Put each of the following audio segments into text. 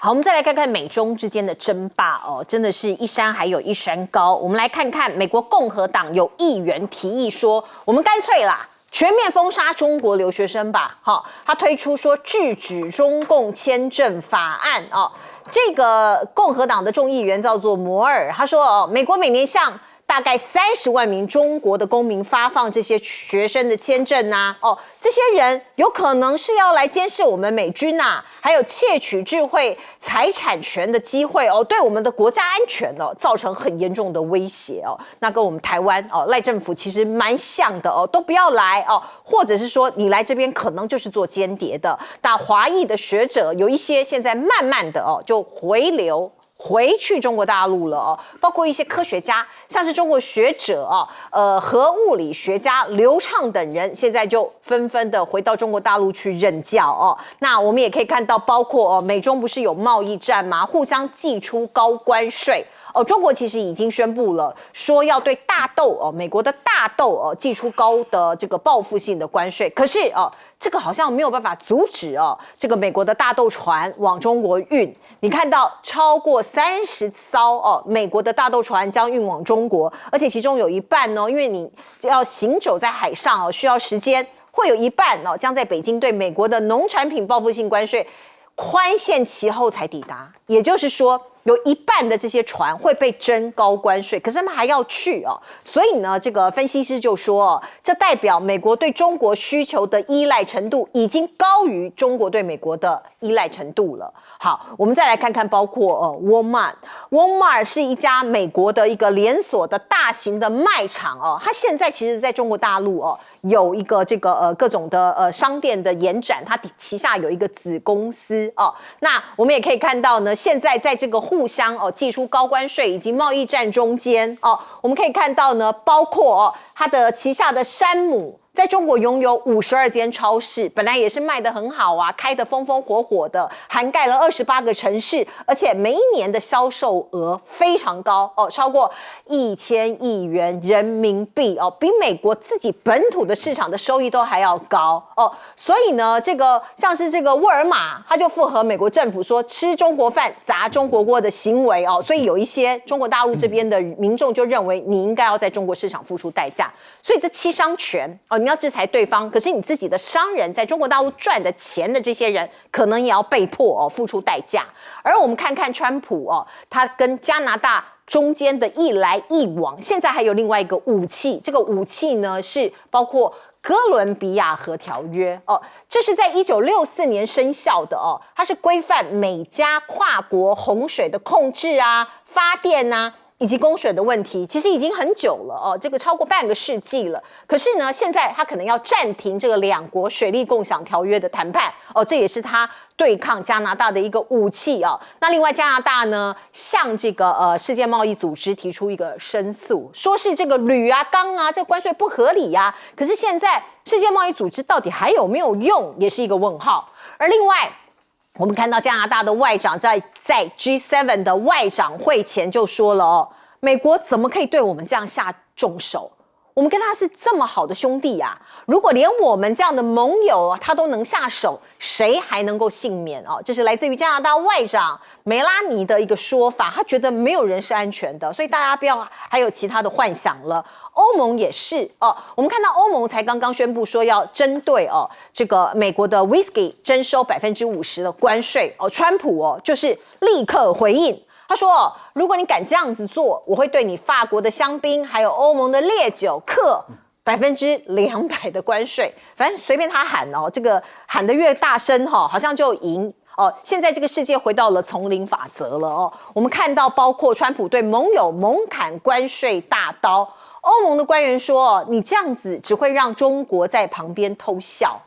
好，我们再来看看美中之间的争霸哦，真的是一山还有一山高。我们来看看美国共和党有议员提议说，我们干脆啦，全面封杀中国留学生吧。好，他推出说制止中共签证法案哦。这个共和党的众议员叫做摩尔，他说哦，美国每年向大概30万名中国的公民发放这些学生的签证啊，哦，这些人有可能是要来监视我们美军呐，还有窃取智慧财产权的机会哦，对我们的国家安全哦造成很严重的威胁哦。那跟我们台湾哦赖政府其实蛮像的哦，都不要来哦，或者是说你来这边可能就是做间谍的。那华裔的学者有一些现在慢慢的哦就回去中国大陆了哦，包括一些科学家，像是中国学者核物理学家刘畅等人，现在就纷纷的回到中国大陆去任教哦。那我们也可以看到，包括美中不是有贸易战吗？互相祭出高关税。中国其实已经宣布了，说要对大豆美国的大豆祭出高的这个报复性的关税。可是这个好像没有办法阻止这个美国的大豆船往中国运。你看到超过30艘美国的大豆船将运往中国，而且其中有一半因为你要行走在海上需要时间，会有一半将在北京对美国的农产品报复性关税宽限期后才抵达，也就是说有一半的这些船会被征高关税，可是他们还要去所以呢，这个分析师就说这代表美国对中国需求的依赖程度已经高于中国对美国的依赖程度了。好，我们再来看看，包括Walmart 是一家美国的一个连锁的大型的卖场它现在其实在中国大陆有一个这个各种的商店的延展，它旗下有一个子公司那我们也可以看到呢，现在在这个互相祭出高关税以及贸易战中间我们可以看到呢，包括它的旗下的山姆在中国拥有52间超市，本来也是卖得很好啊，开得风风火火的，涵盖了28个城市，而且每一年的销售额非常高超过1000亿元人民币比美国自己本土的市场的收益都还要高所以呢，这个像是这个沃尔玛，它就符合美国政府说吃中国饭砸中国锅的行为所以有一些中国大陆这边的民众就认为你应该要在中国市场付出代价，所以这七伤拳你要制裁对方，可是你自己的商人在中国大陆赚的钱的这些人，可能也要被迫付出代价。而我们看看川普他跟加拿大中间的一来一往，现在还有另外一个武器，这个武器呢是包括哥伦比亚核条约这是在1964年生效的它是规范美加跨国洪水的控制啊、发电啊以及供水的问题，其实已经很久了这个超过半个世纪了。可是呢，现在他可能要暂停这个两国水利共享条约的谈判这也是他对抗加拿大的一个武器那另外加拿大呢，向这个世界贸易组织提出一个申诉，说是这个铝啊、钢啊，这个关税不合理啊。可是现在世界贸易组织到底还有没有用，也是一个问号。而另外，我们看到加拿大的外长在 G7 的外长会前就说了美国怎么可以对我们这样下重手？我们跟他是这么好的兄弟啊，如果连我们这样的盟友他都能下手，谁还能够幸免这是来自于加拿大外长梅拉尼的一个说法，他觉得没有人是安全的，所以大家不要还有其他的幻想了。欧盟也是我们看到欧盟才刚刚宣布说要针对这个美国的 whisky 征收50%的关税川普就是立刻回应，他说如果你敢这样子做，我会对你法国的香槟还有欧盟的烈酒课200%的关税。反正随便他喊这个喊得越大声好像就赢现在这个世界回到了丛林法则了我们看到包括川普对盟友猛砍关税大刀，欧盟的官员说你这样子只会让中国在旁边偷笑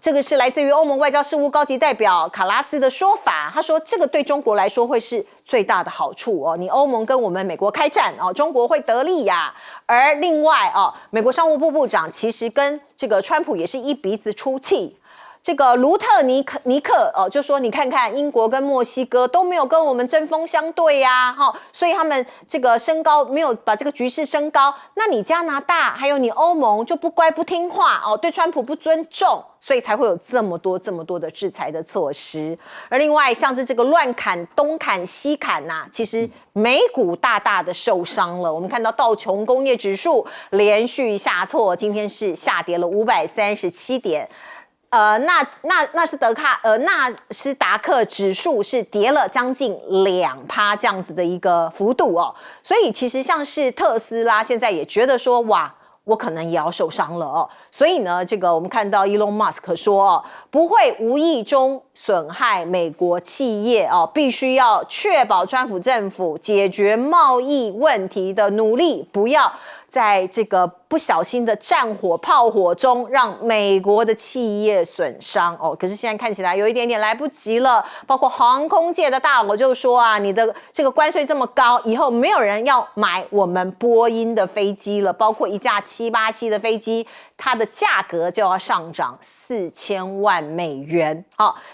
这个是来自于欧盟外交事务高级代表卡拉斯的说法，他说这个对中国来说会是最大的好处你欧盟跟我们美国开战中国会得利呀。而另外美国商务部部长其实跟这个川普也是一鼻子出气，这个卢特尼克就说你看看英国跟墨西哥都没有跟我们针锋相对呀，所以他们这个升高没有把这个局势升高。那你加拿大还有你欧盟就不乖不听话对川普不尊重，所以才会有这么多的制裁的措施。而另外像是这个乱砍东砍西砍其实美股大的受伤了。我们看到道琼工业指数连续下挫，今天是下跌了537点。纳斯达克指数是跌了将近2%这样子的一个幅度所以其实像是特斯拉现在也觉得说，哇，我可能也要受伤了所以呢，这个我们看到 Elon Musk 说不会无意中损害美国企业必须要确保川普政府解决贸易问题的努力，不要在这个不小心的战火炮火中让美国的企业损伤可是现在看起来有一点点来不及了。包括航空界的大佬就说你的这个关税这么高，以后没有人要买我们波音的飞机了，包括一架787的飞机，它的价格就要上涨4000万美元。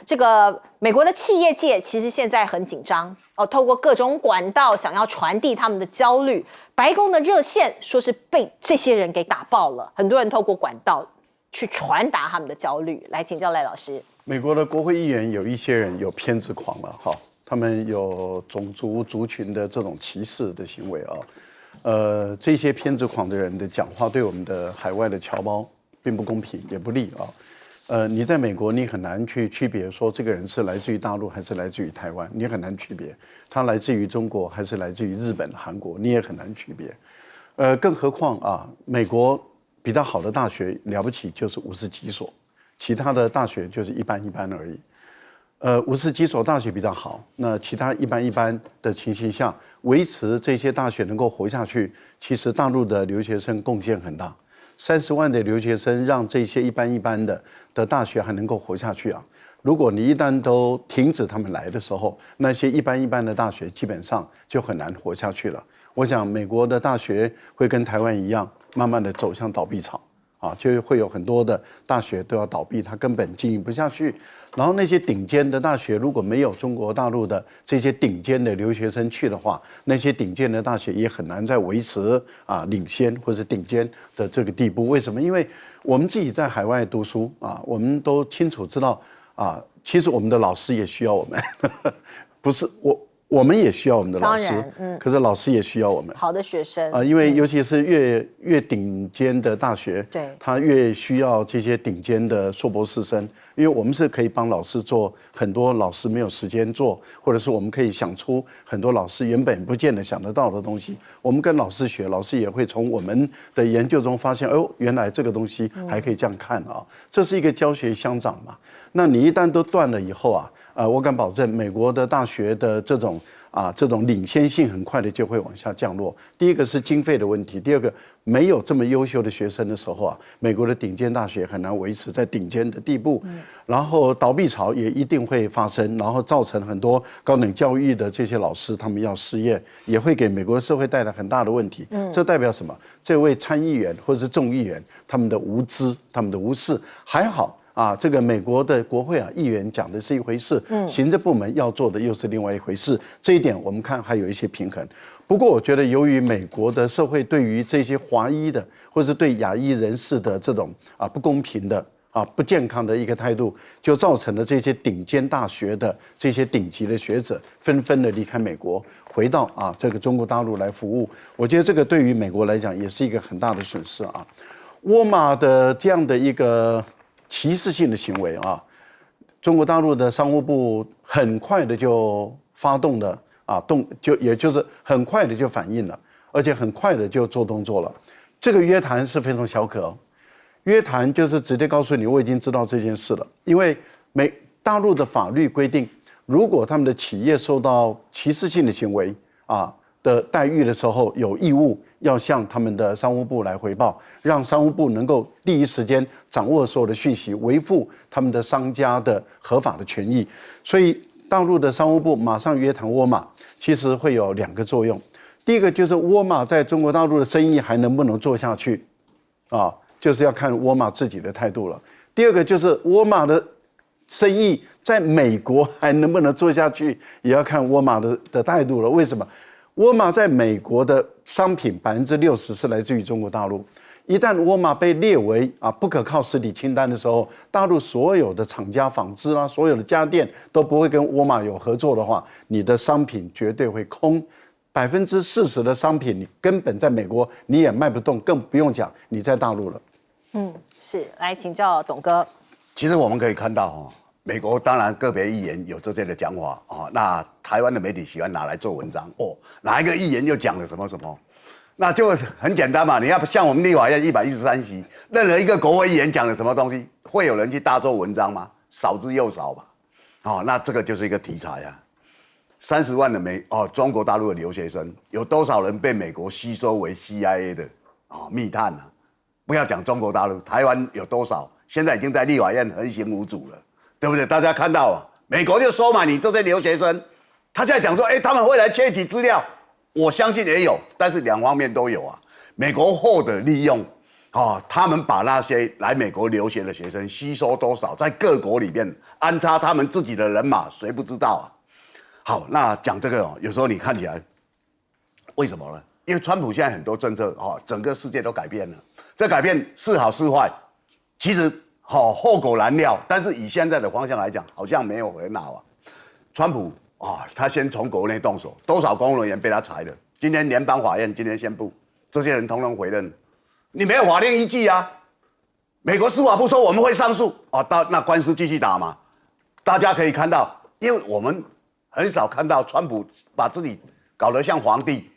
这个美国的企业界其实现在很紧张透过各种管道想要传递他们的焦虑。白宫的热线说是被这些人给打爆了，很多人透过管道去传达他们的焦虑。来请教赖老师。美国的国会议员有一些人有偏执狂了他们有种族族群的这种歧视的行为这些偏执狂的人的讲话对我们的海外的侨胞并不公平也不利你在美国，你很难去区别说这个人是来自于大陆还是来自于台湾，你很难区别他来自于中国还是来自于日本、韩国，你也很难区别。更何况美国比较好的大学了不起就是50几所，其他的大学就是一般而已。50几所大学比较好，那其他一般的情形下，维持这些大学能够活下去，其实大陆的留学生贡献很大。30万的留学生让这些一般的大学还能够活下去如果你一旦都停止他们来的时候，那些一般的大学基本上就很难活下去了。我想美国的大学会跟台湾一样，慢慢的走向倒闭潮就会有很多的大学都要倒闭，它根本经营不下去。然后那些顶尖的大学如果没有中国大陆的这些顶尖的留学生去的话，那些顶尖的大学也很难再维持领先或者顶尖的这个地步。为什么？因为我们自己在海外读书我们都清楚知道其实我们的老师也需要我们不是我们也需要我们的老师，可是老师也需要我们好的学生因为尤其是越顶尖的大学，对，他越需要这些顶尖的硕博士生，因为我们是可以帮老师做很多老师没有时间做，或者是我们可以想出很多老师原本不见得想得到的东西。我们跟老师学，老师也会从我们的研究中发现，原来这个东西还可以这样看这是一个教学相长嘛。那你一旦都断了以后我敢保证，美国的大学的这种领先性很快的就会往下降落。第一个是经费的问题，第二个没有这么优秀的学生的时候美国的顶尖大学很难维持在顶尖的地步。然后倒闭潮也一定会发生，然后造成很多高等教育的这些老师他们要失业，也会给美国社会带来很大的问题。这代表什么？这位参议员或者是众议员他们的无知，他们的无视。还好这个美国的国会议员讲的是一回事，行政部门要做的又是另外一回事，这一点我们看还有一些平衡。不过我觉得由于美国的社会对于这些华裔的或是对亚裔人士的这种不公平的不健康的一个态度，就造成了这些顶尖大学的这些顶级的学者纷纷的离开美国，回到这个中国大陆来服务。我觉得这个对于美国来讲也是一个很大的损失沃尔玛的这样的一个歧视性的行为中国大陆的商务部很快的就发动了也就是很快的就反应了，而且很快的就做动作了。这个约谈是非常小可约谈就是直接告诉你我已经知道这件事了，因为大陆的法律规定，如果他们的企业受到歧视性的行为的待遇的时候，有义务要向他们的商务部来回报，让商务部能够第一时间掌握所有的讯息，维护他们的商家的合法的权益。所以大陆的商务部马上约谈沃尔玛，其实会有2个作用。第一个就是沃尔玛在中国大陆的生意还能不能做下去就是要看沃尔玛自己的态度了。第二个就是沃尔玛的生意在美国还能不能做下去，也要看沃尔玛的态度了。为什么？沃尔玛在美国的商品60%是来自于中国大陆。一旦沃尔玛被列为不可靠实体清单的时候，大陆所有的厂家纺织啦，所有的家电都不会跟沃尔玛有合作的话，你的商品绝对会空。40%的商品你根本在美国你也卖不动，更不用讲你在大陆了。是，来请教董哥。其实我们可以看到美国当然个别议员有这些的讲法那台湾的媒体喜欢拿来做文章哪一个议员又讲了什么什么，那就很简单嘛。你要像我们立法院113席，任何一个国会议员讲了什么东西，会有人去大做文章吗？少之又少吧。那这个就是一个题材啊。30万的中国大陆的留学生，有多少人被美国吸收为 CIA 的密探啊？不要讲中国大陆，台湾有多少？现在已经在立法院横行无阻了，对不对？大家看到美国就收买你这些留学生，他现在讲说，他们会来窃取资料，我相信也有，但是两方面都有啊。美国后的利用他们把那些来美国留学的学生吸收多少，在各国里面安插他们自己的人马，谁不知道啊？好，那讲这个有时候你看起来，为什么呢？因为川普现在很多政策整个世界都改变了，这改变是好是坏，其实后果难料，但是以现在的方向来讲，好像没有很好啊。川普他先从国内动手，多少公务人员被他裁了？今天联邦法院今天宣布，这些人统统回任，你没有法令依据啊。美国司法部说我们会上诉那官司继续打嘛。大家可以看到，因为我们很少看到川普把自己搞得像皇帝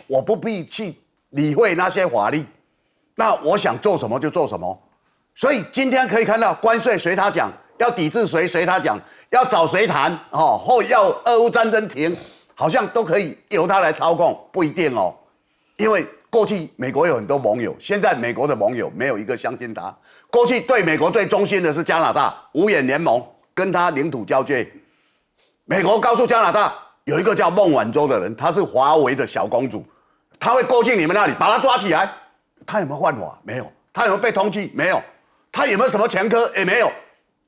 我不必去理会那些法律，那我想做什么就做什么。所以今天可以看到，关税随他讲，要抵制谁随他讲，要找谁谈或要俄乌战争停，好像都可以由他来操控，不一定因为过去美国有很多盟友，现在美国的盟友没有一个相信他。过去对美国最忠心的是加拿大，五眼联盟跟他领土交界。美国告诉加拿大，有一个叫孟晚舟的人，她是华为的小公主，她会过境你们那里，把她抓起来。她有没有犯法？没有。她有没有被通缉？没有。她有没有什么前科？也没有。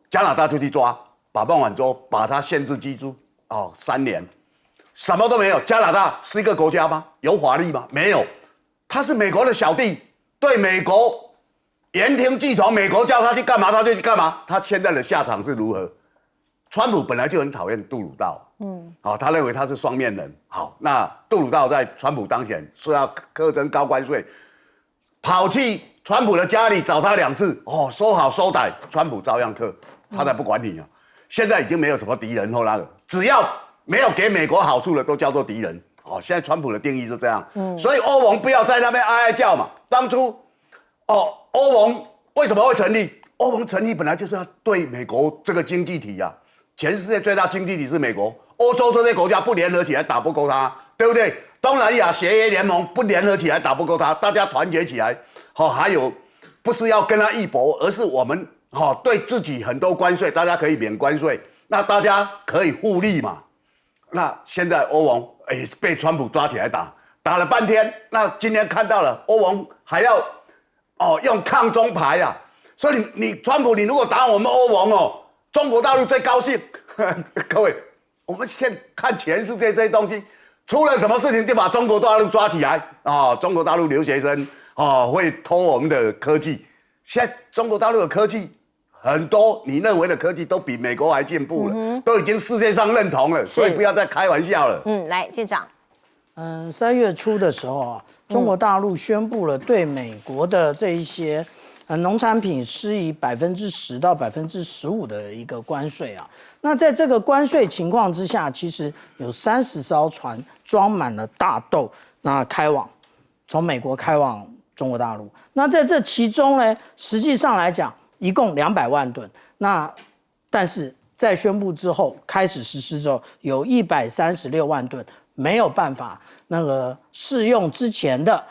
加拿大就去抓，把孟晚舟把她限制居住3年，什么都没有。加拿大是一个国家吗？有法律吗？没有。他是美国的小弟，对美国言听计从，美国叫他去干嘛他就去干嘛。他现在的下场是如何？川普本来就很讨厌杜鲁道，他认为他是双面人。好，那杜鲁道在川普当选说要课征高关税，跑去川普的家里找他2次，说好收歹，川普照样课，他才不管你现在已经没有什么敌人或那个，只要没有给美国好处的都叫做敌人。现在川普的定义是这样，所以欧盟不要在那边哀哀叫嘛。当初欧盟为什么会成立？欧盟成立本来就是要对美国这个经济体全世界最大经济体是美国，欧洲这些国家不联合起来打不过他，对不对？东南亚协约联盟不联合起来打不过他，大家团结起来，还有不是要跟他一搏，而是我们对自己很多关税，大家可以免关税，那大家可以互利嘛。那现在欧盟被川普抓起来打了半天，那今天看到了欧盟还要用抗中牌所以你川普你如果打我们欧盟中国大陆最高兴。各位，我们现在看全世界这些东西，出了什么事情就把中国大陆抓起来中国大陆留学生会偷我们的科技。现在中国大陆的科技很多，你认为的科技都比美国还进步了，都已经世界上认同了，所以不要再开玩笑了。来，舰长。3月初的时候中国大陆宣布了对美国的这一些农产品施以10%到15%的一个关税那在这个关税情况之下，其实有30艘船装满了大豆，那开往从美国开往中国大陆。那在这其中呢，实际上来讲，一共200万吨。但是在宣布之后开始实施之后，有136万吨没有办法适用之前的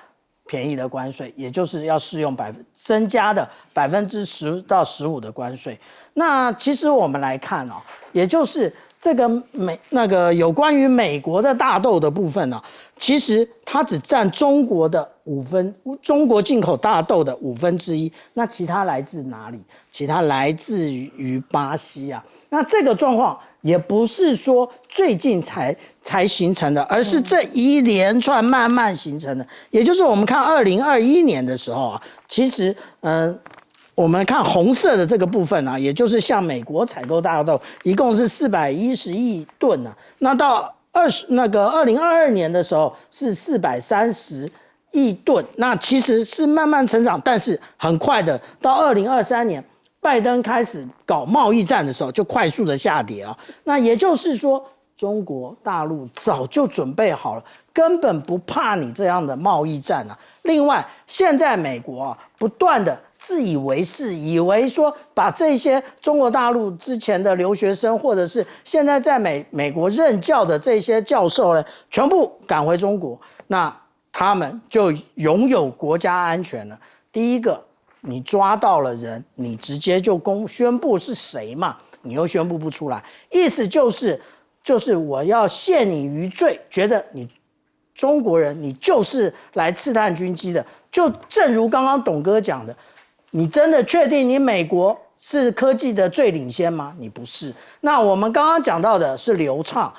便宜的关税，也就是要适用增加的10%到15%的关税。那其实我们来看也就是这个有关于美国的大豆的部分呢，其实它只占中国进口大豆的1/5，那其他来自哪里？其他来自于巴西啊。那这个状况也不是说最近才形成的，而是这一连串慢慢形成的。也就是我们看2021年的时候啊，其实我们看红色的这个部分啊，也就是向美国采购大豆，一共是410亿吨啊。那到2022年的时候是430亿吨，那其实是慢慢成长，但是很快的到2023年，拜登开始搞贸易战的时候，就快速的下跌啊。那也就是说，中国大陆早就准备好了，根本不怕你这样的贸易战啊。另外，现在美国啊，不断的自以为是，以为说把这些中国大陆之前的留学生，或者是现在在美国任教的这些教授呢，全部赶回中国，那他们就拥有国家安全了。第一个，你抓到了人，你直接就宣布是谁嘛，你又宣布不出来，意思就是我要陷你于罪，觉得你中国人你就是来刺探军机的。就正如刚刚董哥讲的，你真的确定你美国是科技的最领先吗？你不是。那我们刚刚讲到的是流畅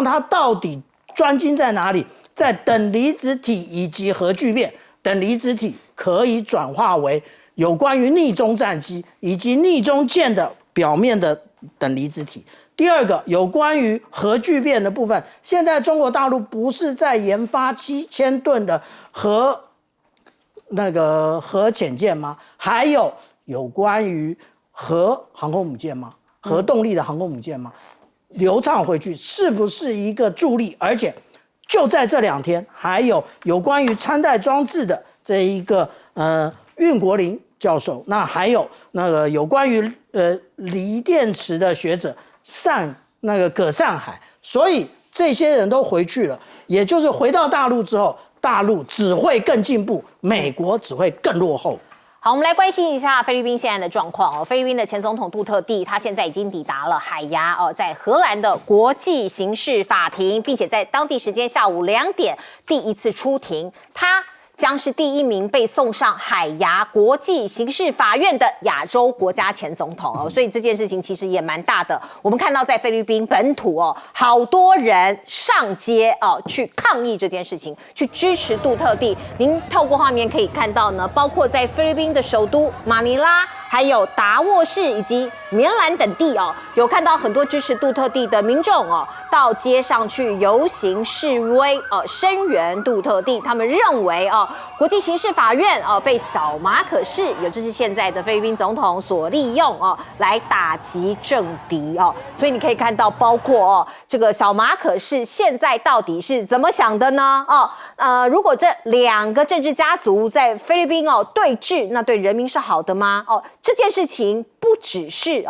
它到底专精在哪里？在等离子体以及核聚变。等离子体可以转化为有关于逆中战机以及逆中舰的表面的等离子体。第二个，有关于核聚变的部分，现在中国大陆不是在研发7000吨的核潜舰吗？还有关于核航空母舰吗？核动力的航空母舰吗？流畅回去是不是一个助力？而且就在这2天，还有关于穿戴装置的这一个运国林教授，那还有有关于锂电池的学者葛善海，所以这些人都回去了，也就是回到大陆之后，大陆只会更进步，美国只会更落后。好，我们来关心一下菲律宾现在的状况哦。菲律宾的前总统杜特地，他现在已经抵达了海牙哦，在荷兰的国际刑事法庭，并且在当地时间下午2点第一次出庭。他将是第1名被送上海牙国际刑事法院的亚洲国家前总统哦，所以这件事情其实也蛮大的。我们看到在菲律宾本土哦，好多人上街哦去抗议这件事情，去支持杜特地。您透过画面可以看到呢，包括在菲律宾的首都马尼拉，还有达沃市以及棉兰等地哦，有看到很多支持杜特地的民众哦，到街上去游行示威哦，声援杜特地。他们认为哦，国际刑事法院哦被小马可仕，也就是现在的菲律宾总统所利用哦，来打击政敌哦。所以你可以看到，包括这个小马可仕现在到底是怎么想的呢？如果这2个政治家族在菲律宾对峙，那对人民是好的吗？这件事情不只是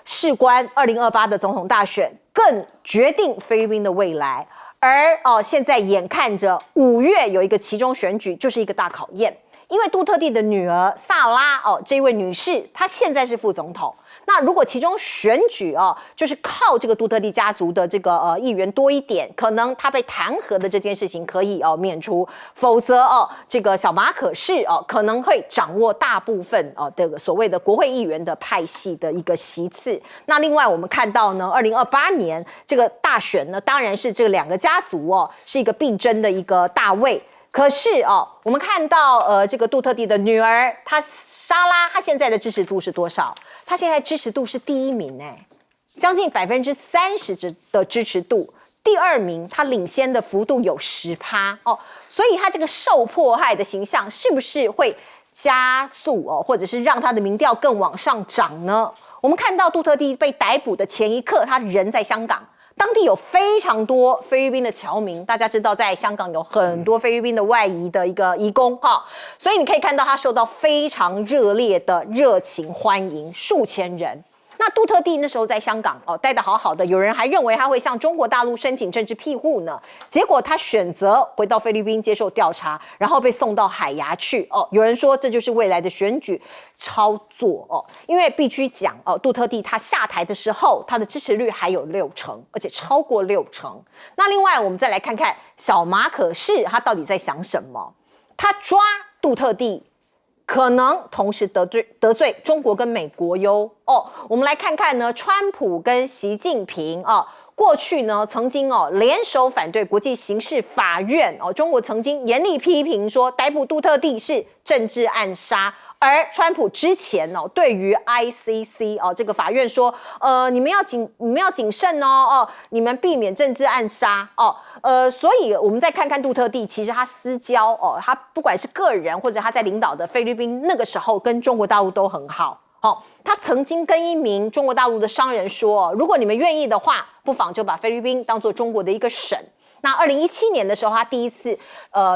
事关2028的总统大选，更决定菲律宾的未来。而现在眼看着5月有一个期中选举，就是一个大考验。因为杜特地的女儿萨拉这一位女士，她现在是副总统。那如果其中选举就是靠这个杜特地家族的这个议员多一点，可能他被弹劾的这件事情可以免除，否则这个小马可仕可能会掌握大部分这个所谓的国会议员的派系的一个席次。那另外我们看到呢，2028年这个大选呢，当然是这2个家族是一个必争的一个大位。可是我们看到这个杜特地的女儿，她莎拉，她现在的支持度是多少？她现在支持度是第1名将近30%的支持度。第2名，她领先的幅度有10%所以她这个受迫害的形象是不是会加速或者是让她的民调更往上涨呢？我们看到杜特地被逮捕的前一刻，他人在香港。当地有非常多菲律宾的侨民，大家知道在香港有很多菲律宾的外移的一个移工所以你可以看到他受到非常热烈的热情欢迎，数千人。那杜特地那时候在香港待得好好的，有人还认为他会向中国大陆申请政治庇护呢，结果他选择回到菲律宾接受调查，然后被送到海牙去有人说这就是未来的选举操作因为必须讲杜特地他下台的时候，他的支持率还有60%，而且超过60%。那另外我们再来看看小马可仕他到底在想什么？他抓杜特地，可能同时得罪中国跟美国哟我们来看看呢，川普跟习近平过去呢曾经联手反对国际刑事法院中国曾经严厉批评说逮捕杜特地是政治暗杀。而川普之前对于 ICC 这个法院说，你们要谨慎你们避免政治暗杀所以我们再看看杜特地，其实他私交他不管是个人或者他在领导的菲律宾，那个时候跟中国大陆都很好。他曾经跟一名中国大陆的商人说，如果你们愿意的话，不妨就把菲律宾当作中国的一个省。那2017年的时候，他第一次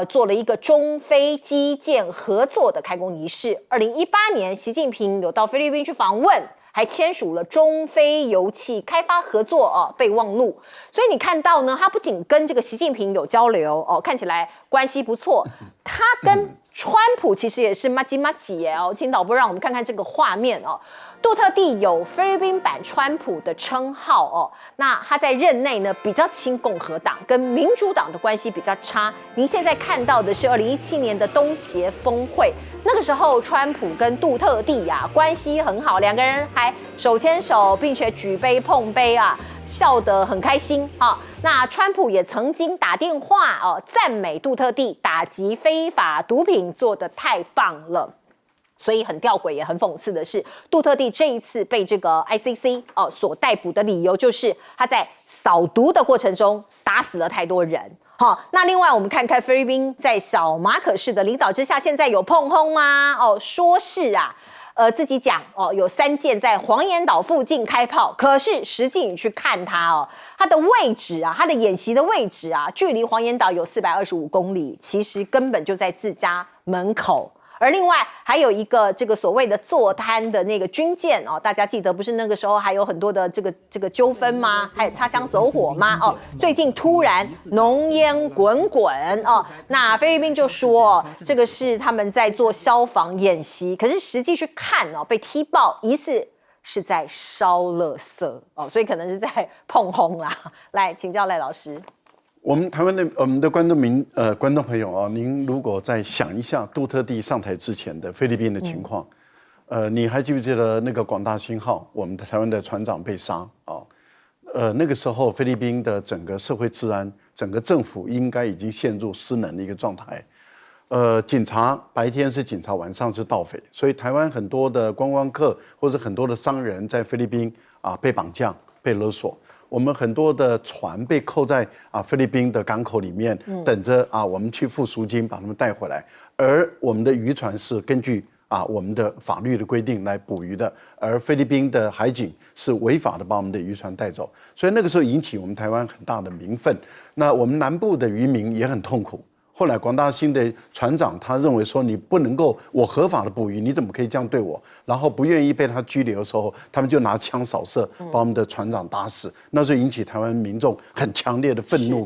做了一个中菲基建合作的开工仪式。2018年，习近平有到菲律宾去访问，还签署了中菲油气开发合作备忘录。所以你看到呢，他不仅跟这个习近平有交流看起来关系不错，他跟川普其实也是麻吉请导播让我们看看这个画面杜特地有菲律宾版川普的称号那他在任内呢比较亲共和党，跟民主党的关系比较差。您现在看到的是2017年的东协峰会，那个时候川普跟杜特地关系很好，两个人还手牵手，并且举杯碰杯笑得很开心那川普也曾经打电话赞美杜特地打击非法毒品做得太棒了。所以很吊诡也很讽刺的是，杜特地这一次被这个 ICC 所逮捕的理由就是他在扫毒的过程中打死了太多人。那另外我们看看菲律宾在小马可仕的领导之下，现在有碰轰吗？说是自己讲有3舰在黄岩岛附近开炮，可是实际你去看它它的位置它的演习的位置距离黄岩岛有425公里，其实根本就在自家门口。而另外还有一个这个所谓的坐滩的那个军舰大家记得不是那个时候还有很多的这个纠纷吗？还有擦枪走火吗？最近突然浓烟滚滚那菲律宾就说这个是他们在做消防演习，可是实际去看被踢爆疑似是在烧垃圾所以可能是在碰轰啦。来请教赖老师。我们台湾的我们的观众朋友您如果再想一下杜特地上台之前的菲律宾的情况，你还记不记得那个广大兴号，我们台湾的船长被杀那个时候菲律宾的整个社会治安，整个政府应该已经陷入失能的一个状态。警察白天是警察，晚上是盗匪，所以台湾很多的观光客或者很多的商人在菲律宾被绑架、被勒索。我们很多的船被扣在菲律宾的港口里面，等着我们去付赎金把他们带回来。而我们的渔船是根据我们的法律的规定来捕鱼的，而菲律宾的海警是违法的把我们的渔船带走，所以那个时候引起我们台湾很大的民愤。那我们南部的渔民也很痛苦。后来广大兴的船长他认为说，你不能够我合法的捕鱼，你怎么可以这样对我？然后不愿意被他拘留的时候，他们就拿枪扫射，把我们的船长打死。那是引起台湾民众很强烈的愤怒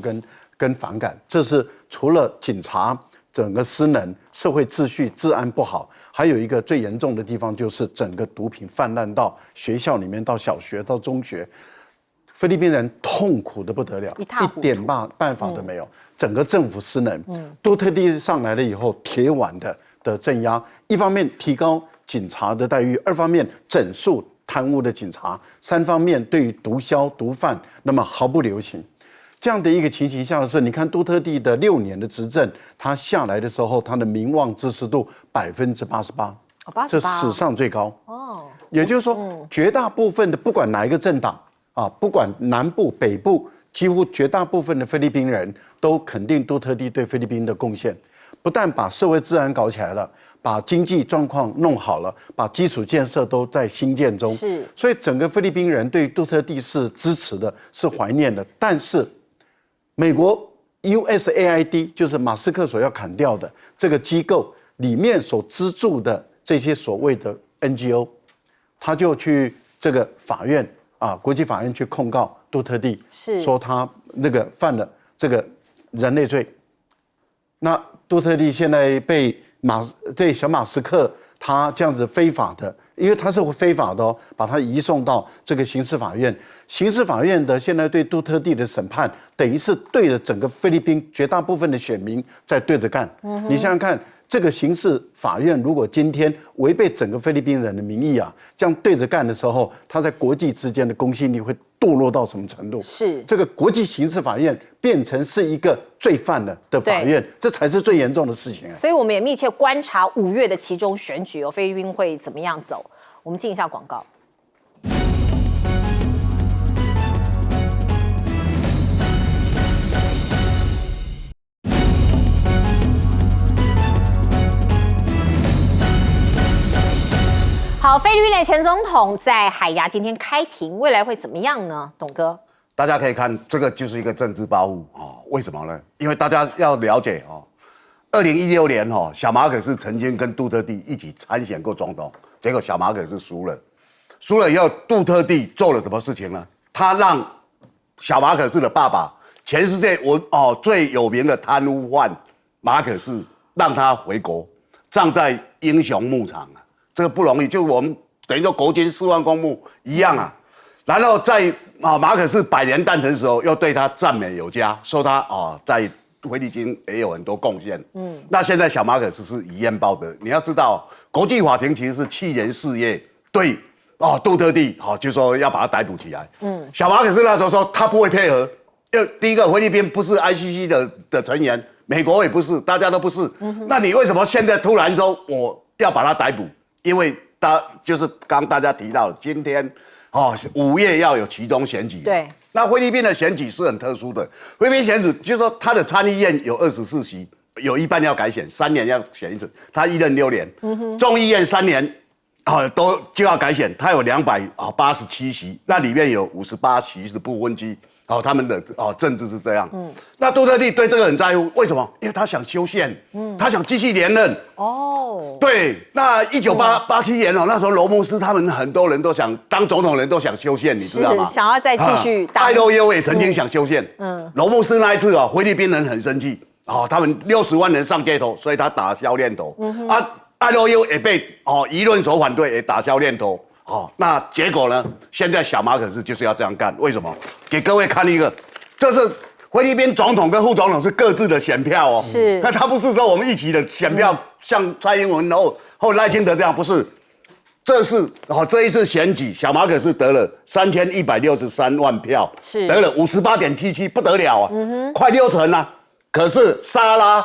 跟反感。这是除了警察整个失能、社会秩序治安不好，还有一个最严重的地方就是整个毒品泛滥到学校里面，到小学到中学。菲律宾人痛苦的不得了，一点办法都没有，整个政府失能。杜特地上来了以后，铁腕的镇压，一方面提高警察的待遇，二方面整肃贪污的警察，三方面对于毒枭毒贩那么毫不留情。这样的一个情形下的是，你看杜特地的6年的执政，他下来的时候，他的民望支持度88%，这史上最高。也就是说，绝大部分的不管哪一个政党。不管南部、北部，几乎绝大部分的菲律宾人都肯定杜特地对菲律宾的贡献，不但把社会治安搞起来了，把经济状况弄好了，把基础建设都在兴建中。是，所以整个菲律宾人对杜特地是支持的，是怀念的。但是，美国 USAID 就是马斯克所要砍掉的这个机构里面所资助的这些所谓的 NGO， 他就去这个法院国际法院去控告杜特地，是说他那个犯了这个人类罪。那杜特地现在被小马斯克他这样子非法的，因为他是非法的把他移送到这个刑事法院。刑事法院的现在对杜特地的审判，等于是对着整个菲律宾绝大部分的选民在对着干。你想想看，这个刑事法院如果今天违背整个菲律宾人的民意这样对着干的时候，他在国际之间的公信力会堕落到什么程度？是这个国际刑事法院变成是一个罪犯的法院，这才是最严重的事情。所以我们也密切观察5月的期中选举菲律宾会怎么样走。我们进一下广告。好，菲律宾的前总统在海牙今天开庭，未来会怎么样呢？董哥，大家可以看，这个就是一个政治包袱为什么呢？因为大家要了解2016年小马可是曾经跟杜特地一起参选过总统，结果小马可是输了。输了以后，杜特地做了什么事情呢？他让小马可是的爸爸，全世界最有名的贪污犯马可是，让他回国，葬在英雄牧场这个不容易，就我们等于说国军4万公墓一样然后在马可是100年诞辰的时候，又对他赞美有加，说他在菲律宾也有很多贡献。那现在小马可是一言报德。你要知道，国际法庭其实是去年4月对杜特地就说要把他逮捕起来。小马可是那时候说他不会配合，因为第一个菲律宾不是 ICC 的成员，美国也不是，大家都不是。那你为什么现在突然说我要把他逮捕？因为就是刚大家提到，今天5月要有期中选举。对，那菲律宾的选举是很特殊的。菲律宾选举就是说，他的参议院有24席，有一半要改选，3年要选一次。他一任6年，众议院3年都就要改选，他有287席，那里面有58席是不分区。他们的政治是这样。那杜特地对这个很在乎，为什么？因为他想修宪，他想继续连任。对，那1987年那时候罗姆斯他们很多人都想当总统，人都想修宪，你知道吗？想要再继续当。艾洛优也曾经想修宪。罗姆斯那一次菲律宾人很生气，他们60万人上街头，所以他打消念头。艾洛优也被舆论所反对，也打消念头。那结果呢？现在小马可是就是要这样干，为什么？给各位看一个，这是菲律宾总统跟副总统是各自的选票是，那他不是说我们一起的选票，像蔡英文后赖清德这样，不是，这是这一次选举，小马可是得了3163万票，是得了58.77%，不得了快60%可是莎拉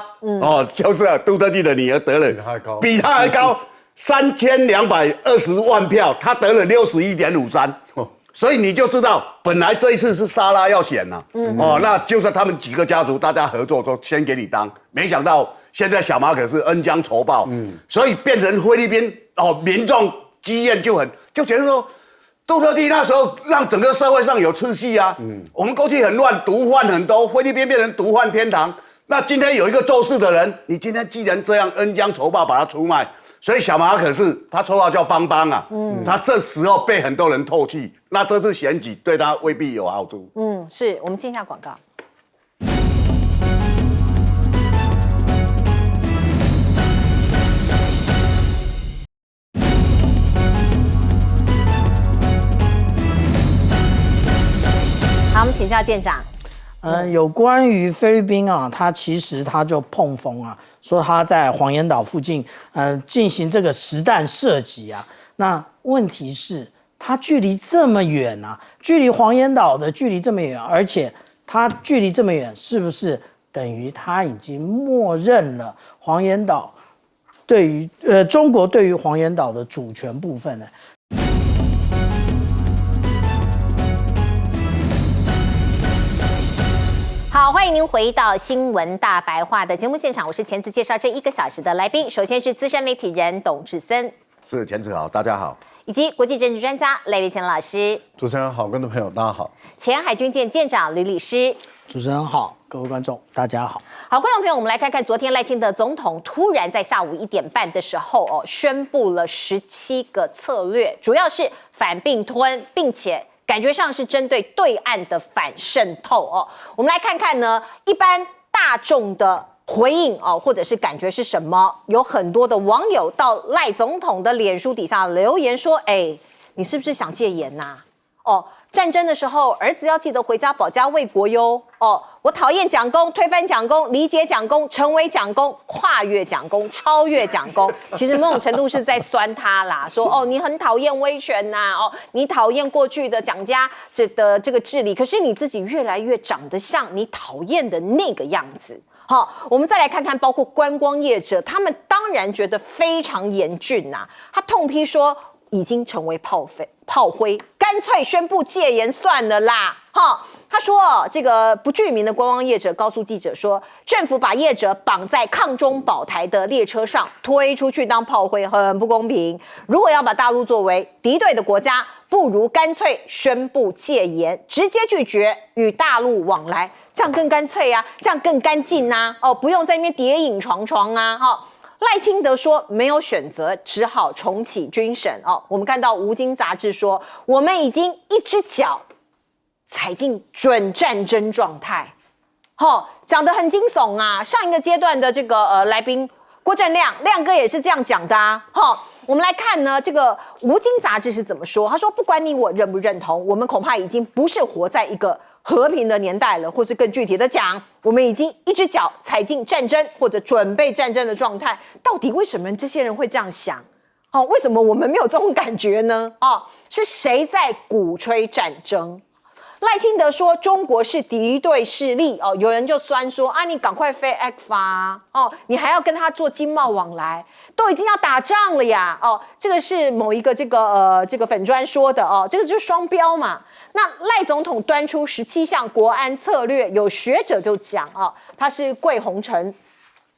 就是杜特地的女儿得了比他还高。3220万票，他得了61.53%，所以你就知道，本来这一次是莎拉要选那就是他们几个家族大家合作说先给你当，没想到现在小马可是恩将仇报，所以变成菲律宾民众积怨就觉得说，杜特地那时候让整个社会上有秩序我们过去很乱，毒贩很多，菲律宾变成毒贩天堂，那今天有一个做事的人，你今天既然这样恩将仇报把他出卖。所以小马可是他绰号叫邦邦他这时候被很多人唾弃，那这次选举对他未必有好处。是我们进一下广告。好，我们请教舰长。有关于菲律宾他其实他就碰风说他在黄岩岛附近进行这个实弹射击那问题是，它距离这么远距离黄岩岛的距离这么远，而且它距离这么远，是不是等于他已经默认了黄岩岛对于中国对于黄岩岛的主权部分呢？好，欢迎您回到新闻大白话的节目现场，我是前次介绍这1个小时的来宾，首先是资深媒体人董志森。是前次好，大家好。以及国际政治专家赖立乾老师。主持人好，观众朋友大家好。前海军舰舰长吕礼师。主持人好，各位观众大家好。好，观众朋友，我们来看看昨天赖清德总统突然在下午1点半的时候宣布了17个策略，主要是反并吞，并且感觉上是针对对岸的反渗透哦。我们来看看呢，一般大众的回应哦，或者是感觉是什么？有很多的网友到赖总统的脸书底下留言说：“哎，你是不是想戒严呐？哦，战争的时候，儿子要记得回家保家卫国哟。哦，我讨厌蒋公，推翻蒋公，理解蒋公，成为蒋公，跨越蒋公，超越蒋公。其实某种程度是在酸他啦，说哦，你很讨厌威权呐，哦，你讨厌过去的蒋家这个治理，可是你自己越来越长得像你讨厌的那个样子。”好，我们再来看看，包括观光业者，他们当然觉得非常严峻呐。他痛批说，已经成为炮灰，干脆宣布戒严算了啦。哈，他说，这个不具名的观光业者告诉记者说，政府把业者绑在抗中保台的列车上推出去当炮灰，很不公平。如果要把大陆作为敌对的国家，不如干脆宣布戒严，直接拒绝与大陆往来。这样更干脆啊，这样更干净啊，哦，不用在那边谍影幢幢啊，哈、哦。赖清德说没有选择，只好重启军审哦。我们看到《吴京》杂志说，我们已经一只脚踩进准战争状态，哦，讲得很惊悚啊。上一个阶段的这个来宾郭正亮哥也是这样讲的啊，哈、哦。我们来看呢，这个《吴京》杂志是怎么说？他说，不管你我认不认同，我们恐怕已经不是活在一个和平的年代了，或是更具体的讲，我们已经一只脚踩进战争或者准备战争的状态。到底为什么这些人会这样想？哦，为什么我们没有这种感觉呢？哦，是谁在鼓吹战争？赖清德说中国是敌对势力哦，有人就酸说啊，你赶快飞 ECFA 哦，你还要跟他做经贸往来，都已经要打仗了呀哦，这个是某一个这个粉专说的哦，这个就是双标嘛。那赖总统端出17项国安策略，有学者就讲啊，他是桂鸿成，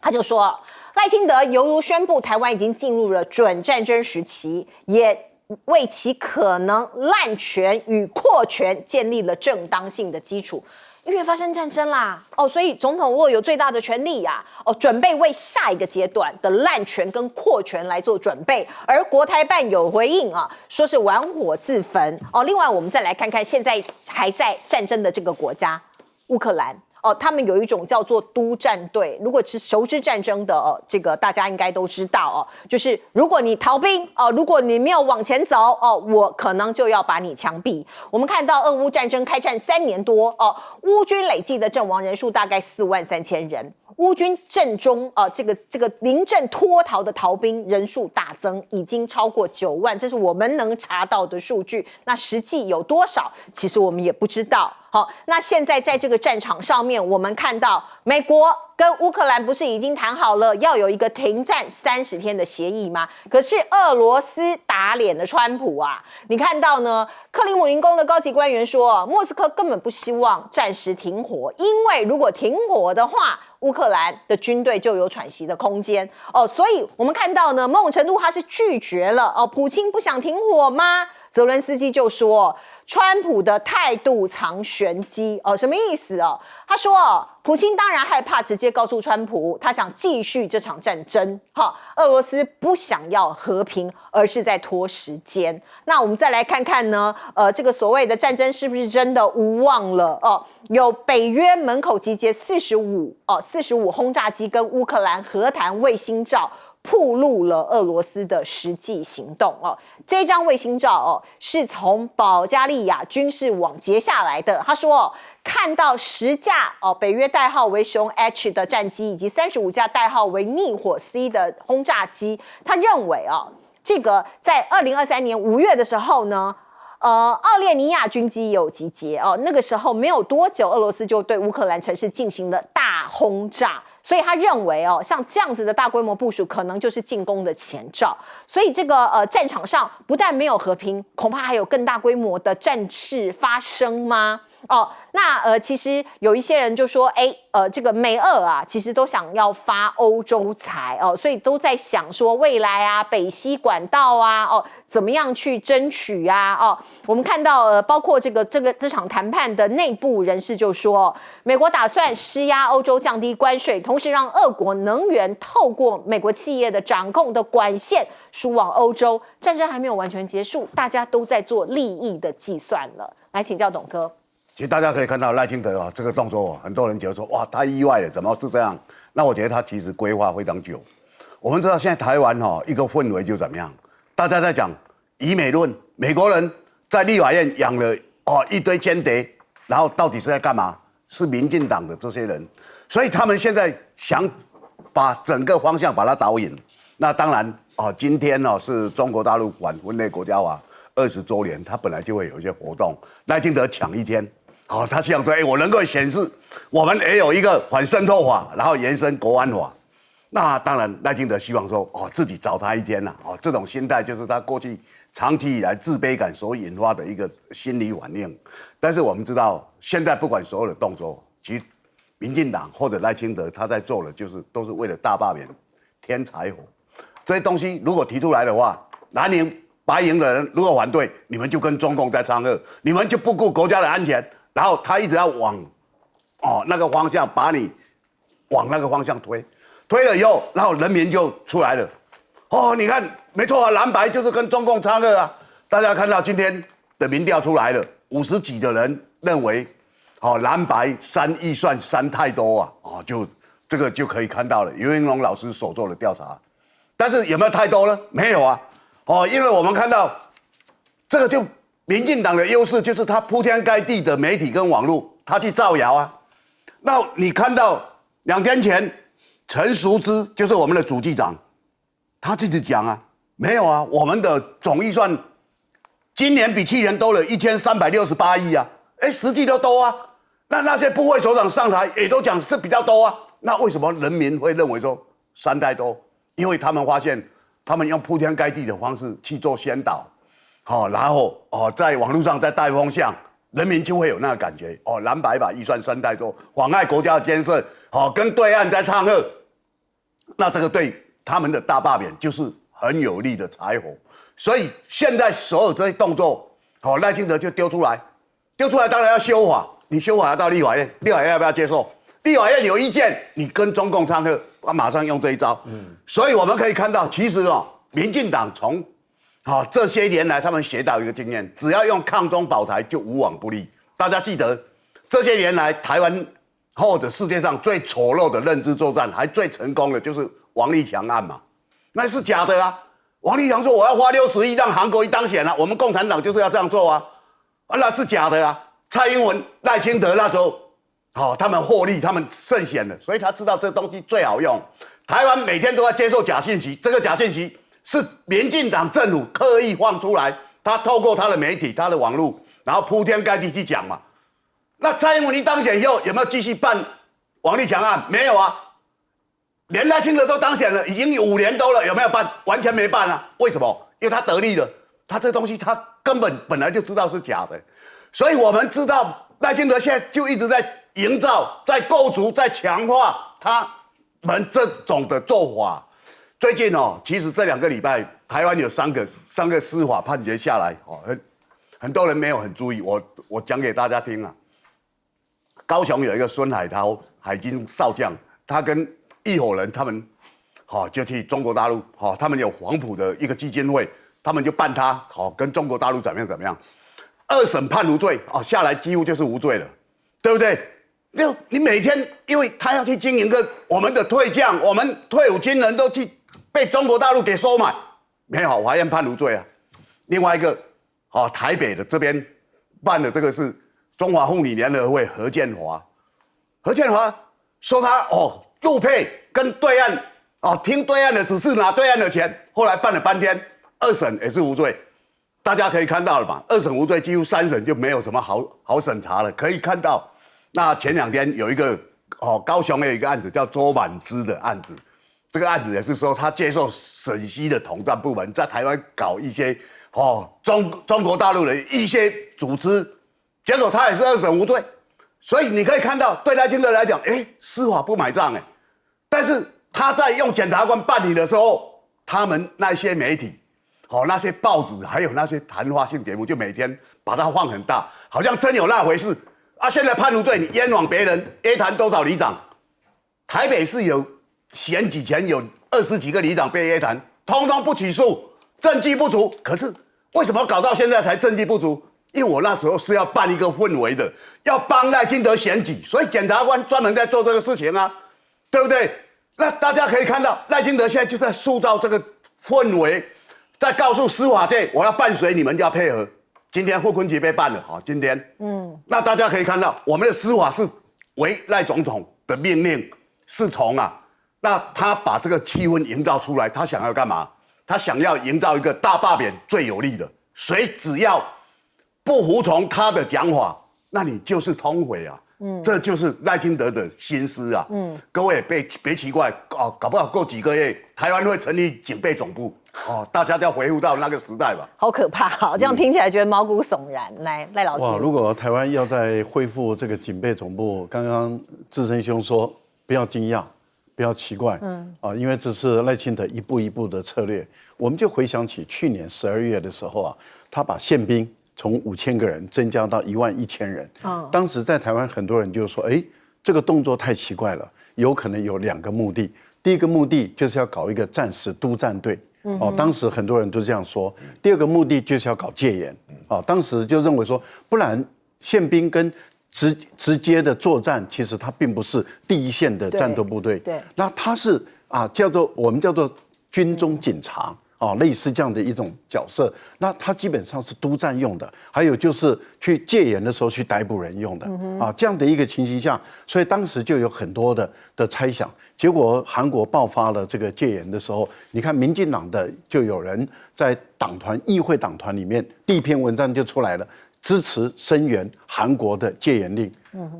他就说赖清德犹如宣布台湾已经进入了准战争时期，也为其可能滥权与扩权建立了正当性的基础。因为发生战争啦，哦，所以总统握有最大的权力呀，哦，准备为下一个阶段的滥权跟扩权来做准备。而国台办有回应啊，说是玩火自焚哦。另外，我们再来看看现在还在战争的这个国家乌克兰。哦，他们有一种叫做督战队，如果是熟知战争的这个大家应该都知道哦，就是如果你逃兵哦，如果你没有往前走哦，我可能就要把你枪毙。我们看到俄乌战争开战3年多哦，乌军累计的阵亡人数大概43000人。乌军阵中这个临阵脱逃的逃兵人数大增，已经超过9万，这是我们能查到的数据。那实际有多少，其实我们也不知道。好，那现在在这个战场上面，我们看到美国跟乌克兰不是已经谈好了要有一个停战30天的协议吗？可是俄罗斯打脸了川普啊！你看到呢？克里姆林宫的高级官员说，莫斯科根本不希望暂时停火，因为如果停火的话，乌克兰的军队就有喘息的空间哦。所以我们看到呢，某种程度他是拒绝了哦。普京不想停火吗？泽伦斯基就说，川普的态度藏玄机哦，什么意思哦？他说，普京当然害怕直接告诉川普，他想继续这场战争。好，俄罗斯不想要和平，而是在拖时间。那我们再来看看呢，这个所谓的战争是不是真的无望了哦？有北约门口集结45轰炸机跟乌克兰和谈卫星照。暴露了俄罗斯的实际行动哦。这张卫星照哦，是从保加利亚军事网截下来的。他说，看到10架北约代号为熊 H 的战机，以及35架代号为逆火 C 的轰炸机。他认为这个在2023年5月的时候呢。奥列尼亚军机也有集结哦，那个时候没有多久，俄罗斯就对乌克兰城市进行了大轰炸，所以他认为像这样子的大规模部署，可能就是进攻的前兆。所以这个战场上不但没有和平，恐怕还有更大规模的战事发生吗？哦，那其实有一些人就说，这个美俄啊，其实都想要发欧洲财哦，所以都在想说未来啊，北溪管道啊，怎么样去争取啊？我们看到包括这场谈判的内部人士就说，美国打算施压欧洲降低关税，同时让俄国能源透过美国企业的掌控的管线输往欧洲。战争还没有完全结束，大家都在做利益的计算了。来请教董哥。其实大家可以看到赖清德这个动作，很多人觉得说哇太意外了，怎么是这样？那我觉得他其实规划非常久。我们知道现在台湾一个氛围就怎么样，大家在讲以美论，美国人在立法院养了一堆间谍，然后到底是在干嘛？是民进党的这些人，所以他们现在想把整个方向把它导引。那当然今天是中国大陆反分裂国家法20周年，他本来就会有一些活动，赖清德抢一天。他希望说，我能够显示我们也有一个反渗透法，然后延伸国安法。那当然，赖清德希望说，自己找他一天呐。这种心态就是他过去长期以来自卑感所引发的一个心理反应。但是我们知道，现在不管所有的动作，其实民进党或者赖清德他在做的都是为了大罢免、添柴火。这些东西如果提出来的话，蓝营、白营的人如果反对，你们就跟中共在唱和，你们就不顾国家的安全。然后他一直要往那个方向把你往那个方向推了以后，然后人民就出来了。你看没错啊，蓝白就是跟中共唱和啊。大家看到今天的民调出来了，50几的人认为蓝白删预算删太多啊，就这个就可以看到了。尤英龙老师所做的调查，但是有没有太多呢？没有啊。因为我们看到这个就。民进党的优势就是他铺天盖地的媒体跟网络，他去造谣啊。那你看到2天前，陈淑芝就是我们的主计长，他自己讲啊，没有啊，我们的总预算今年比去年多了1368亿啊，实际都多啊。那些部会首长上台也都讲是比较多啊。那为什么人民会认为说删太多？因为他们发现，他们用铺天盖地的方式去做宣导。然后在网络上再带风向，人民就会有那个感觉蓝白把预算删太多，妨碍国家的建设，跟对岸在唱和，那这个对他们的大罢免就是很有利的柴火。所以现在所有这些动作，赖清德就丢出来当然要修法，你修法要到立法院，立法院要不要接受？立法院有意见，你跟中共唱和，马上用这一招。所以我们可以看到，其实民进党从这些年来，他们学到一个经验，只要用抗中保台就无往不利。大家记得，这些年来台湾或者世界上最丑陋的认知作战，还最成功的就是王立强案嘛，那是假的啊。王立强说我要花60亿让韩国瑜当选啊，我们共产党就是要这样做啊，那是假的啊。蔡英文、赖清德那时候，他们获利，他们胜选了，所以他知道这东西最好用。台湾每天都在接受假信息，这个假信息。是民进党政府刻意放出来，他透过他的媒体、他的网络，然后铺天盖地去讲嘛。那蔡英文一当选以后，有没有继续办王立强案？没有啊，连赖清德都当选了，已经5年多了，有没有办？完全没办啊。为什么？因为他得利了，他这东西他根本来就知道是假的，所以我们知道赖清德现在就一直在营造、在构筑、在强化他们这种的做法。最近其实这2个礼拜，台湾有3个司法判决下来，很多人没有很注意，我讲给大家听啊。高雄有一个孙海涛海军少将，他跟一伙人他们，就去中国大陆，他们有黄埔的一个基金会，他们就办他，跟中国大陆怎么样，2审判无罪，下来几乎就是无罪了，对不对？你每天，因为他要去经营我们的退将，我们退伍军人都去。被中国大陆给收买，没有法院判无罪啊。另外一个，台北的这边办的这个是中华妇女联合会何建华说他陆配跟对岸听对岸的指示拿对岸的钱，后来办了半天，2审也是无罪。大家可以看到了吧？2审无罪，几乎3审就没有什么好审查了。可以看到，那前2天有一个高雄有一个案子叫周满之的案子。这个案子也是说，他接受沈西的统战部门在台湾搞一些中国大陆的一些组织结果他也是2审无罪。所以你可以看到，对赖清德来讲，司法不买账但是他在用检察官办理的时候，他们那些媒体，那些报纸，还有那些谈话性节目，就每天把它放很大，好像真有那回事啊！现在判无罪，你冤枉别人，A 谈多少里长？台北市有选举前有20几个里长被 A 谈，通通不起诉，证据不足。可是为什么搞到现在才证据不足？因为我那时候是要办一个氛围的，要帮赖清德选举，所以检察官专门在做这个事情啊，对不对？那大家可以看到，赖清德现在就在塑造这个氛围，在告诉司法界，我要办谁，你们就要配合。今天傅崐萁被办了，今天，那大家可以看到，我们的司法是为赖总统的命令是从那他把这个气氛营造出来，他想要干嘛？他想要营造一个大罢免最有利的，谁只要不服从他的讲法，那你就是通匪啊！这就是赖清德的心思啊！各位别奇怪搞不好过几个月，台湾会成立警备总部大家就要回复到那个时代吧。好可怕这样听起来觉得毛骨悚然。来，赖老师，哇，如果台湾要再恢复这个警备总部，刚刚志成兄说不要惊讶，不要奇怪，因为这是赖清德一步一步的策略。我们就回想起去年12月的时候他把宪兵从5000个人增加到11000人。当时在台湾很多人就说，这个动作太奇怪了，有可能有2个目的。第一个目的就是要搞一个战时督战队，当时很多人都这样说。第二个目的就是要搞戒严，当时就认为说，不然宪兵跟直接的作战，其实它并不是第一线的战斗部队，对，那它是我们叫做军中警察。类似这样的一种角色，那他基本上是督战用的，还有就是去戒严的时候去逮捕人用的，这样的一个情形下，所以当时就有很多的猜想。结果韩国爆发了这个戒严的时候，你看民进党的就有人在议会党团里面，第一篇文章就出来了，支持声援韩国的戒严令。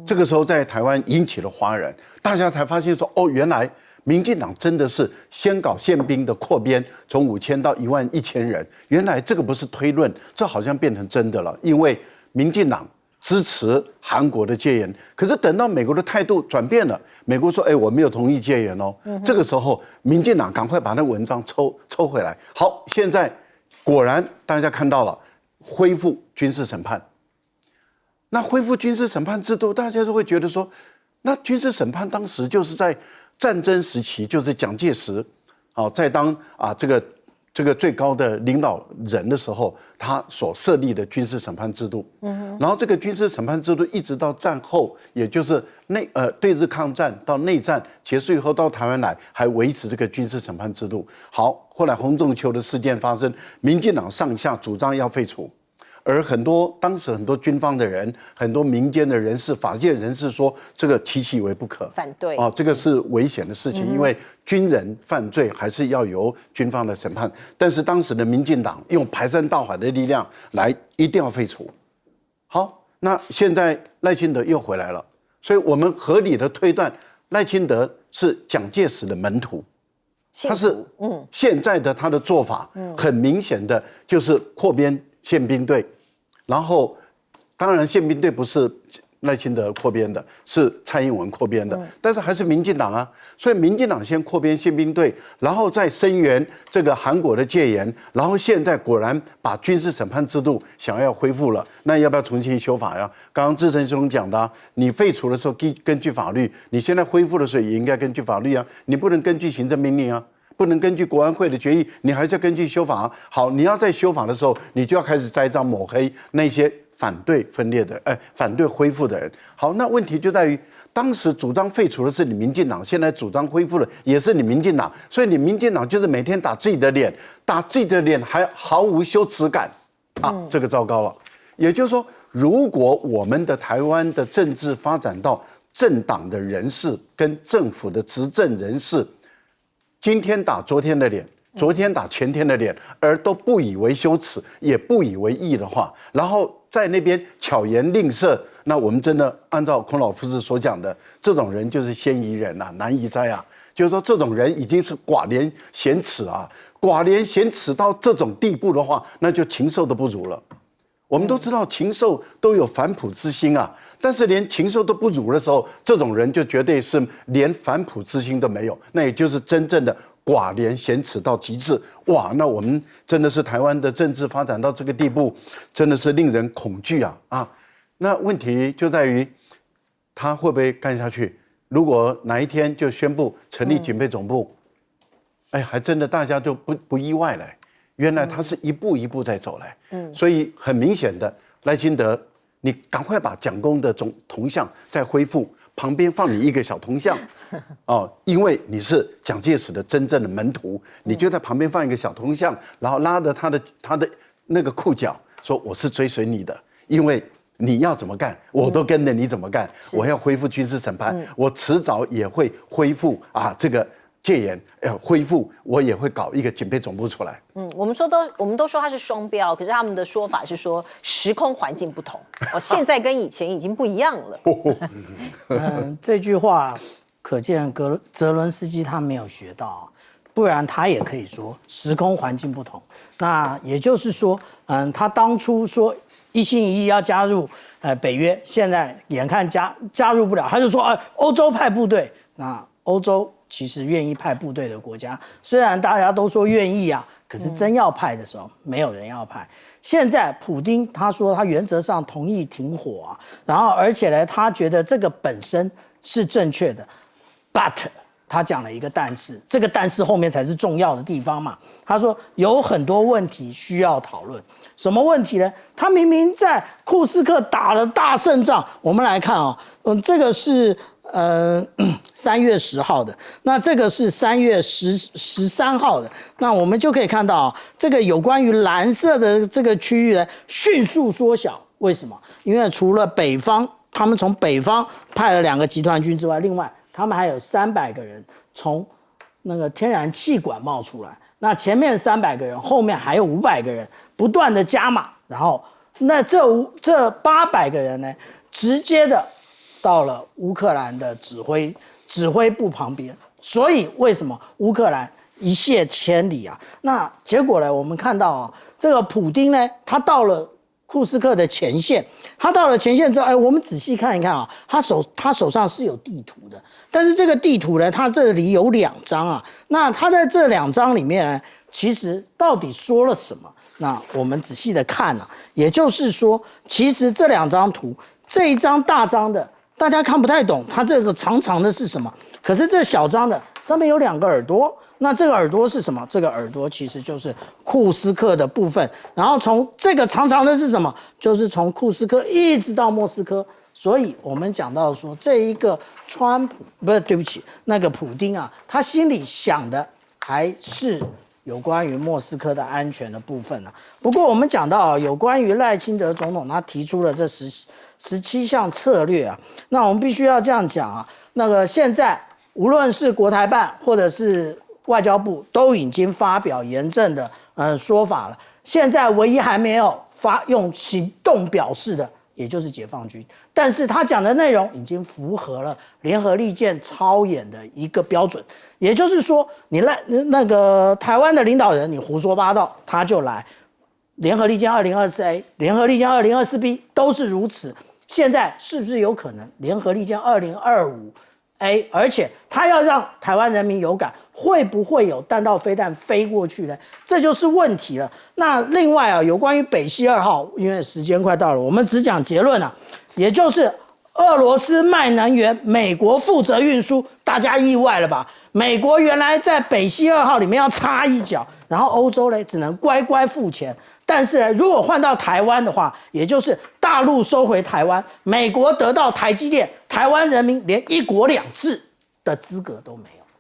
这个时候在台湾引起了哗然，大家才发现说，原来民进党真的是先搞宪兵的扩编，从5000到11000人。原来这个不是推论，这好像变成真的了。因为民进党支持韩国的戒严，可是等到美国的态度转变了，美国说：“我没有同意戒严哦。”这个时候，民进党赶快把那文章抽回来。好，现在果然大家看到了，恢复军事审判。那恢复军事审判制度，大家都会觉得说，那军事审判当时就是在战争时期，就是蒋介石，在当这个最高的领导人的时候，他所设立的军事审判制度。然后这个军事审判制度一直到战后，也就是对日抗战到内战结束以后到台湾来，还维持这个军事审判制度。好，后来洪仲丘的事件发生，民进党上下主张要废除。而当时很多军方的人，很多民间的人士、法界人士说，这个其其为不可，反对这个是危险的事情，因为军人犯罪还是要由军方的审判。但是当时的民进党用排山倒海的力量来，一定要废除。好，那现在赖清德又回来了，所以我们合理的推断，赖清德是蒋介石的门徒。他是现在的他的做法，很明显的就是扩编宪兵队，然后当然宪兵队不是赖清德扩编的，是蔡英文扩编的，但是还是民进党啊，所以民进党先扩编宪兵队，然后再声援这个韩国的戒严，然后现在果然把军事审判制度想要恢复了，那要不要重新修法呀？刚刚志成兄讲的，你废除的时候根据法律，你现在恢复的时候也应该根据法律啊，你不能根据行政命令啊。不能根据国安会的决议，你还是要根据修法。好，你要在修法的时候，你就要开始栽赃抹黑那些反对分裂的、反对恢复的人。好，那问题就在于，当时主张废除的是你民进党，现在主张恢复的也是你民进党，所以你民进党就是每天打自己的脸，打自己的脸还毫无羞耻感这个糟糕了。也就是说，如果我们的台湾的政治发展到政党的人士跟政府的执政人士，今天打昨天的脸，昨天打前天的脸，而都不以为羞耻，也不以为意的话，然后在那边巧言令色，那我们真的按照孔老夫子所讲的，这种人就是先夷人啊，难夷哉啊！就是说，这种人已经是寡廉鲜耻啊，寡廉鲜耻到这种地步的话，那就禽兽都不如了。我们都知道禽兽都有反哺之心啊，但是连禽兽都不如的时候，这种人就绝对是连反哺之心都没有，那也就是真正的寡廉鲜耻到极致。哇，那我们真的是台湾的政治发展到这个地步，真的是令人恐惧啊！那问题就在于他会不会干下去？如果哪一天就宣布成立警备总部，哎，还真的大家就不意外了。原来他是一步一步在走来，所以很明显的，赖清德，你赶快把蒋公的铜像再恢复，旁边放你一个小铜像，哦，因为你是蒋介石的真正的门徒，你就在旁边放一个小铜像，然后拉着他的那个裤脚，说我是追随你的，因为你要怎么干，我都跟着你怎么干。我要恢复军事审判，我迟早也会恢复这个戒严，恢复，我也会搞一个警备总部出来。我们都说它是双标，可是他们的说法是说时空环境不同，现在跟以前已经不一样了。这句话可见泽伦斯基他没有学到，不然他也可以说时空环境不同。那也就是说，他当初说一心一意要加入北约，现在眼看加入不了，他就说欧洲派部队。那欧洲其实愿意派部队的国家，虽然大家都说愿意可是真要派的时候，没有人要派。现在普丁他说他原则上同意停火然后而且呢，他觉得这个本身是正确的 ，but 他讲了一个但是，这个但是后面才是重要的地方嘛。他说有很多问题需要讨论，什么问题呢？他明明在库斯克打了大胜仗，我们来看这个是3月10号的，那这个是3月13号的，那我们就可以看到这个有关于蓝色的这个区域呢迅速缩小，为什么？因为除了北方，他们从北方派了2个集团军之外，另外他们还有300个人从那个天然气管冒出来，那前面300个人，后面还有500个人，不断的加码，然后那这800个人呢，直接的到了乌克兰的指挥部旁边，所以为什么乌克兰一泻千里那结果呢？我们看到这个普丁呢，他到了库斯克的前线，他到了前线之后，我们仔细看一看他手上是有地图的，但是这个地图呢，它这里有2张那他在这2张里面呢，其实到底说了什么？那我们仔细的看也就是说，其实这2张图，这一张大张的大家看不太懂，它这个长长的是什么？可是这小张的上面有2个耳朵，那这个耳朵是什么？这个耳朵其实就是库斯克的部分。然后从这个长长的是什么？就是从库斯克一直到莫斯科。所以我们讲到说，这一个那个普丁他心里想的还是有关于莫斯科的安全的部分不过我们讲到有关于赖清德总统他提出了这17项策略那我们必须要这样讲那个现在无论是国台办或者是外交部都已经发表严正的说法了，现在唯一还没有用行动表示的，也就是解放军，但是他讲的内容已经符合了联合利剑操演的一个标准，也就是说，你那个台湾的领导人，你胡说八道，他就来。联合利剑 2024A、联合利剑 2024B 都是如此。现在是不是有可能联合利剑 2025A， 而且他要让台湾人民有感，会不会有弹道飞弹飞过去呢？这就是问题了。那另外有关于北溪2号，因为时间快到了，我们只讲结论也就是俄罗斯卖能源，美国负责运输，大家意外了吧？美国原来在北溪2号里面要插一脚，然后欧洲只能乖乖付钱。但是如果换到台湾的话，也就是大陆收回台湾，美国得到台积电，台湾人民连1国2制的资格都没有。